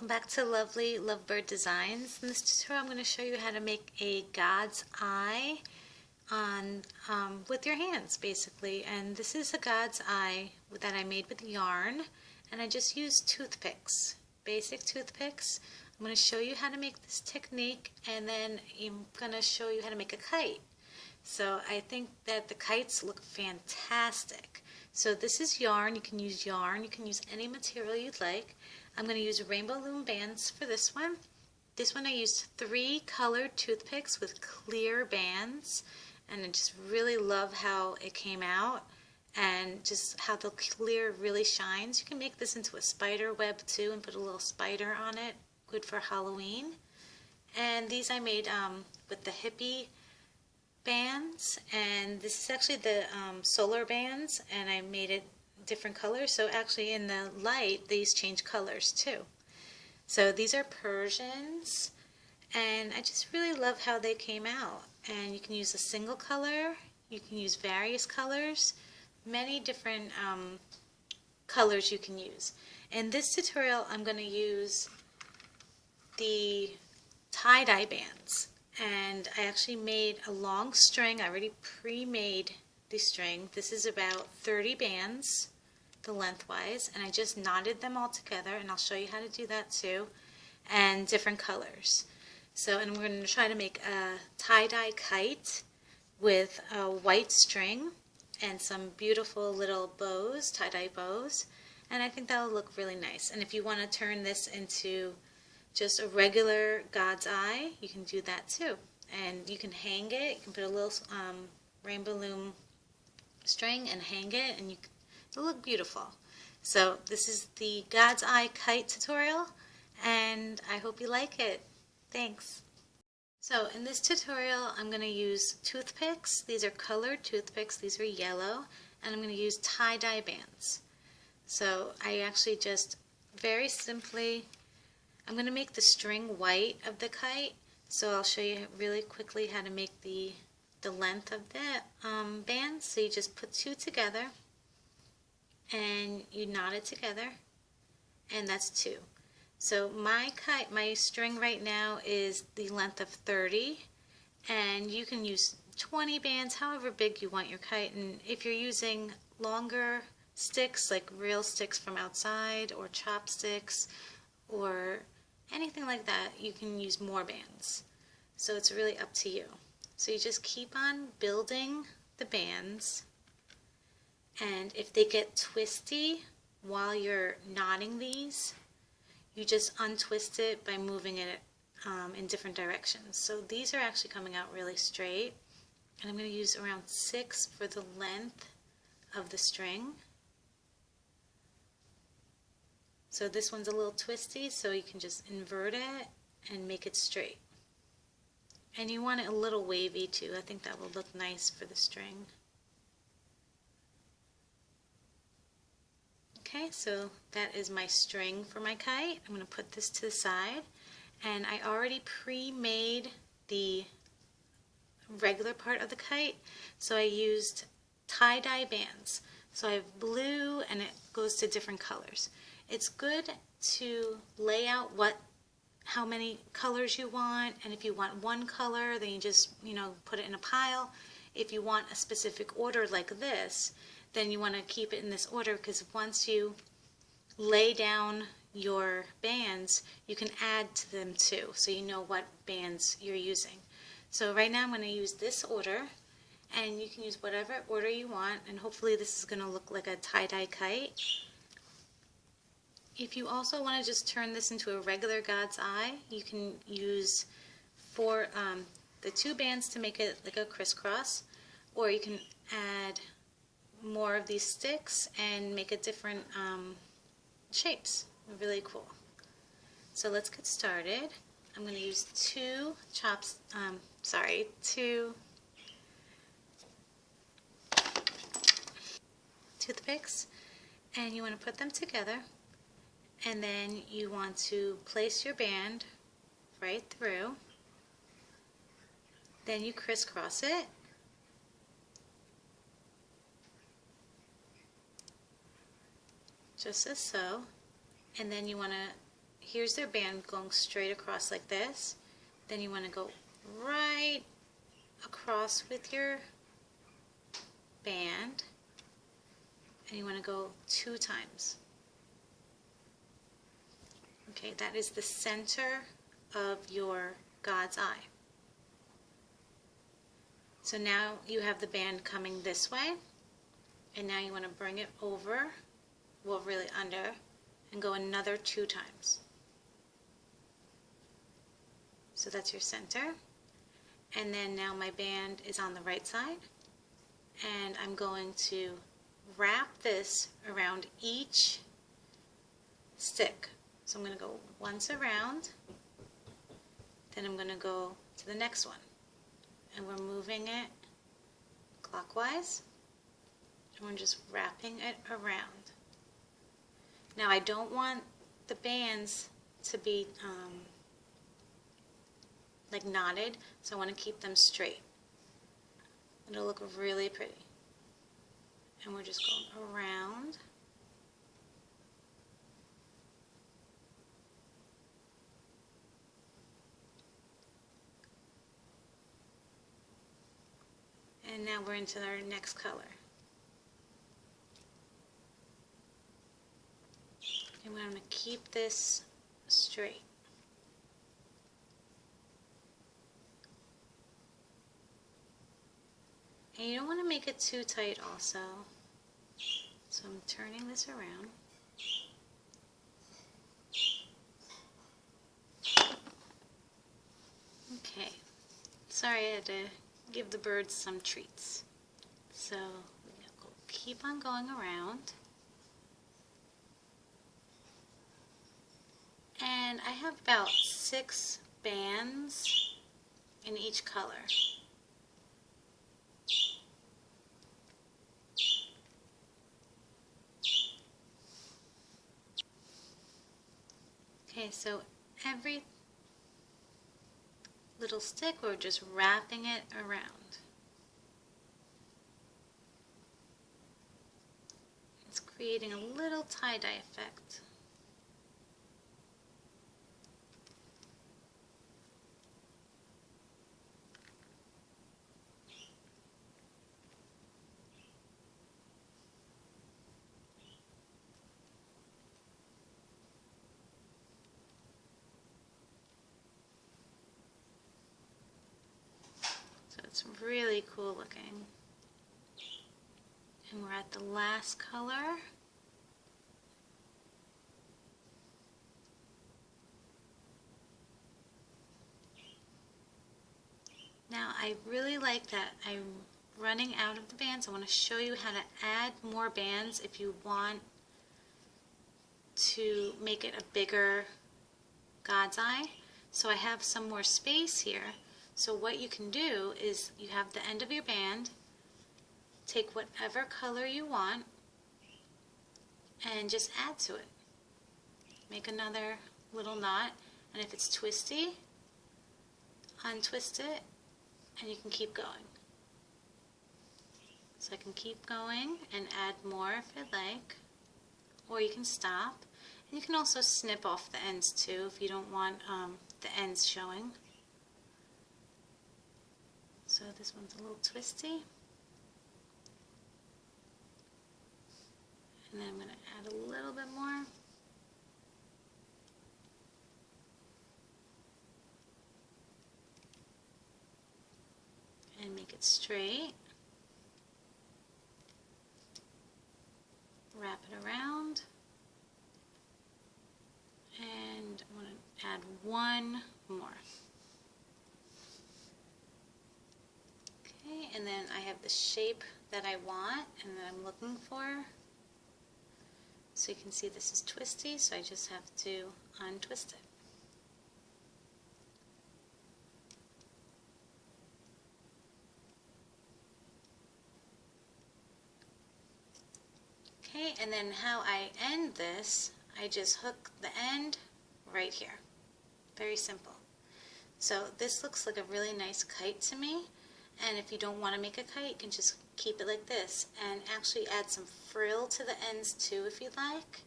welcome back to Lovely Lovebird Designs. In this tutorial I'm going to show you how to make a God's eye on with your hands basically. And this is a God's eye that I made with yarn, and I just used toothpicks, basic toothpicks. I'm going to show you how to make this technique, and then I'm going to show you how to make a kite. So I think that the kites look fantastic. So this is yarn. You can use yarn. You can use any material you'd like. I'm going to use rainbow loom bands for this one. This one I used 3 colored toothpicks with clear bands, and I just really love how it came out and just how the clear really shines. You can make this into a spider web too and put a little spider on it. Good for Halloween. And these I made with the hippie bands, and this is actually the solar bands, and I made it different colors. So actually in the light these change colors too. So these are Persians, and I just really love how they came out. And you can use a single color, you can use various colors, many different colors you can use. In this tutorial I'm going to use the tie-dye bands, and I actually made a long string. I already pre-made the string. This is about 30 bands, the lengthwise, and I just knotted them all together, and I'll show you how to do that too, and different colors. So, and we're going to try to make a tie-dye kite with a white string and some beautiful little bows, tie-dye bows, and I think that'll look really nice. And if you want to turn this into just a regular God's eye, you can do that too. And you can hang it. You can put a little rainbow loom string and hang it, and it'll look beautiful. So this is the God's eye kite tutorial, and I hope you like it. Thanks. So in this tutorial I'm going to use toothpicks. These are colored toothpicks. These are yellow, and I'm going to use tie-dye bands. So I actually just very simply, I'm going to make the string white of the kite, so I'll show you really quickly how to make the length of the bands. So you just put 2 together and you knot it together, and that's 2. So my kite, my string right now is the length of 30, and you can use 20 bands, however big you want your kite. And if you're using longer sticks, like real sticks from outside or chopsticks or anything like that, you can use more bands. So it's really up to you. So you just keep on building the bands, and if they get twisty while you're knotting these, you just untwist it by moving it in different directions. So these are actually coming out really straight, and I'm going to use around 6 for the length of the string. So this one's a little twisty, so you can just invert it and make it straight. And you want it a little wavy too. I think that will look nice for the string. Okay, so that is my string for my kite. I'm going to put this to the side, and I already pre-made the regular part of the kite, so I used tie-dye bands. So I have blue, and it goes to different colors. It's good to lay out how many colors you want, and if you want one color, then you just, put it in a pile. If you want a specific order like this, then you want to keep it in this order, because once you lay down your bands, you can add to them too, so you know what bands you're using. So right now I'm going to use this order, and you can use whatever order you want, and hopefully this is going to look like a tie-dye kite. If you also want to just turn this into a regular God's eye, you can use the 2 bands to make it like a crisscross, or you can add more of these sticks and make it different shapes. Really cool. So let's get started. I'm going to use 2 toothpicks, and you want to put them together, and then you want to place your band right through. Then you crisscross it, just as so, and then you want to here's their band going straight across like this. Then you want to go right across with your band, and you want to go 2 times. Okay, that is the center of your God's eye. So now you have the band coming this way, and now you want to bring it over, well, really under, and go another 2 times. So that's your center. And then now my band is on the right side, and I'm going to wrap this around each stick. So I'm going to go once around, then I'm going to go to the next one, and we're moving it clockwise, and we're just wrapping it around. Now I don't want the bands to be like knotted, so I want to keep them straight. It'll look really pretty. And we're just going around. And now we're into our next color. And we're going to keep this straight. And you don't want to make it too tight also. So I'm turning this around. Okay. Sorry, I had to give the birds some treats. So we'll keep on going around. And I have about 6 bands in each color. Okay, so every little stick, we're just wrapping it around. It's creating a little tie-dye effect. It's really cool looking. And we're at the last color. Now I really like that I'm running out of the bands. I want to show you how to add more bands if you want to make it a bigger God's eye. So I have some more space here. So what you can do is you have the end of your band, take whatever color you want, and just add to it. Make another little knot, and if it's twisty, untwist it, and you can keep going. So I can keep going and add more if I'd like, or you can stop. And you can also snip off the ends too if you don't want the ends showing. So this one's a little twisty. And then I'm going to add a little bit more. And make it straight. Wrap it around. And I'm going to add one more. Okay, and then I have the shape that I want and that I'm looking for. So you can see this is twisty, so I just have to untwist it. Okay, and then how I end this, I just hook the end right here. Very simple. So this looks like a really nice kite to me. And if you don't want to make a kite, you can just keep it like this and actually add some frill to the ends too if you'd like.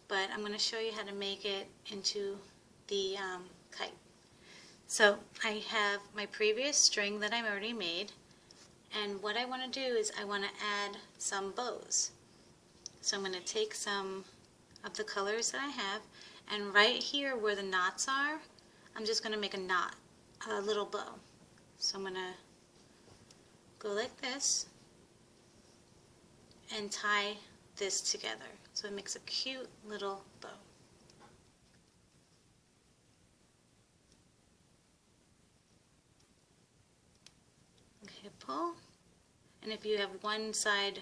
but I'm going to show you how to make it into the kite. So I have my previous string that I've already made, and what I want to do is I want to add some bows. So I'm going to take some of the colors that I have, and right here where the knots are, I'm just going to make a knot, a little bow. So I'm going to go like this and tie this together. So it makes a cute little bow. Okay, pull. And if you have one side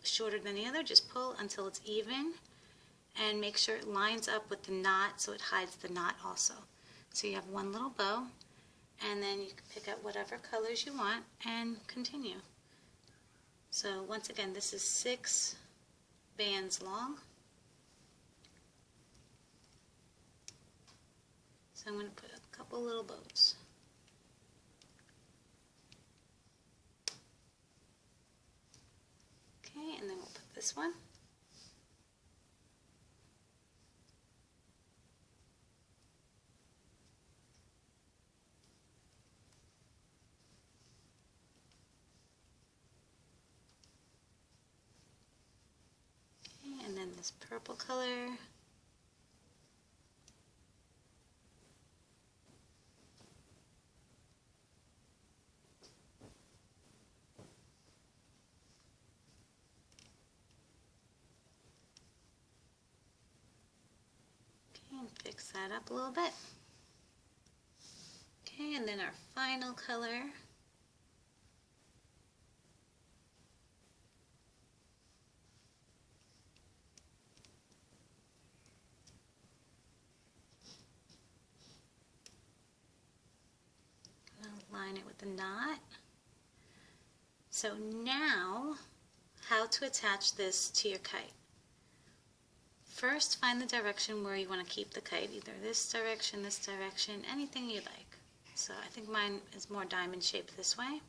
shorter than the other, just pull until it's even. And make sure it lines up with the knot so it hides the knot also. So you have one little bow, and then you can pick out whatever colors you want and continue. So once again, this is 6 bands long. So I'm going to put a couple little bows. Okay, and then we'll put this one. Okay, and then this purple color. And fix that up a little bit. Okay, and then our final color. I'll line it with the knot. So now, how to attach this to your kite. First, find the direction where you want to keep the kite, either this direction, anything you like. So I think mine is more diamond shaped this way.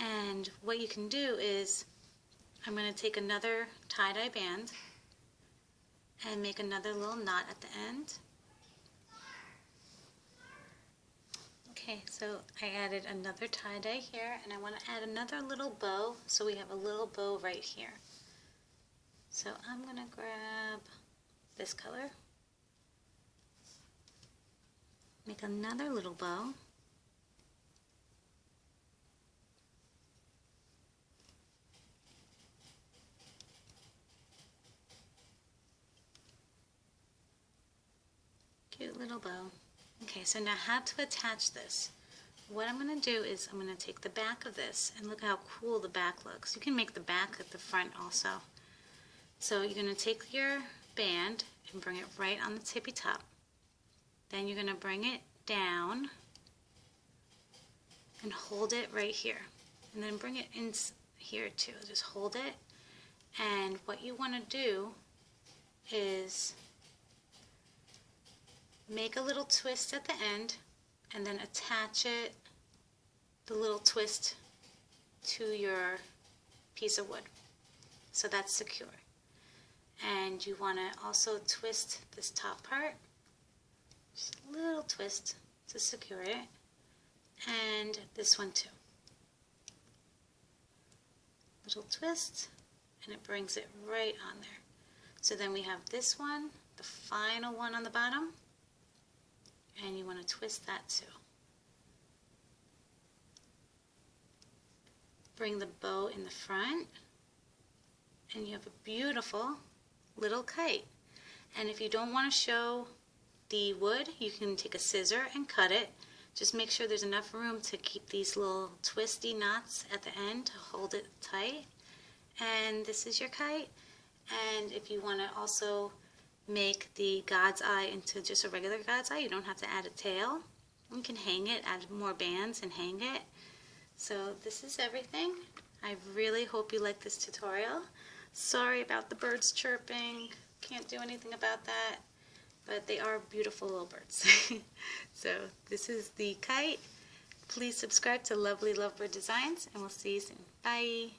And what you can do is, I'm going to take another tie-dye band and make another little knot at the end. Okay, so I added another tie-dye here, and I want to add another little bow, so we have a little bow right here. So I'm going to grab this color, make another little bow, cute little bow. Okay, so now how to attach this. What I'm going to do is I'm going to take the back of this, and look how cool the back looks. You can make the back at the front also. So you're going to take your band and bring it right on the tippy top. Then you're going to bring it down and hold it right here. And then bring it in here too. Just hold it. And what you want to do is make a little twist at the end and then attach it, the little twist, to your piece of wood. So that's secure. And you want to also twist this top part, just a little twist to secure it, and this one too. Little twist, and it brings it right on there. So then we have this one, the final one on the bottom, and you want to twist that too. Bring the bow in the front, and you have a beautiful little kite. And if you don't want to show the wood, you can take a scissor and cut it. Just make sure there's enough room to keep these little twisty knots at the end to hold it tight. And this is your kite. And if you want to also make the God's eye into just a regular God's eye, you don't have to add a tail. You can hang it, add more bands and hang it. So this is everything. I really hope you like this tutorial. Sorry about the birds chirping, can't do anything about that, but they are beautiful little birds. So this is the kite. Please subscribe to Lovely Lovebird Designs, and we'll see you soon. Bye!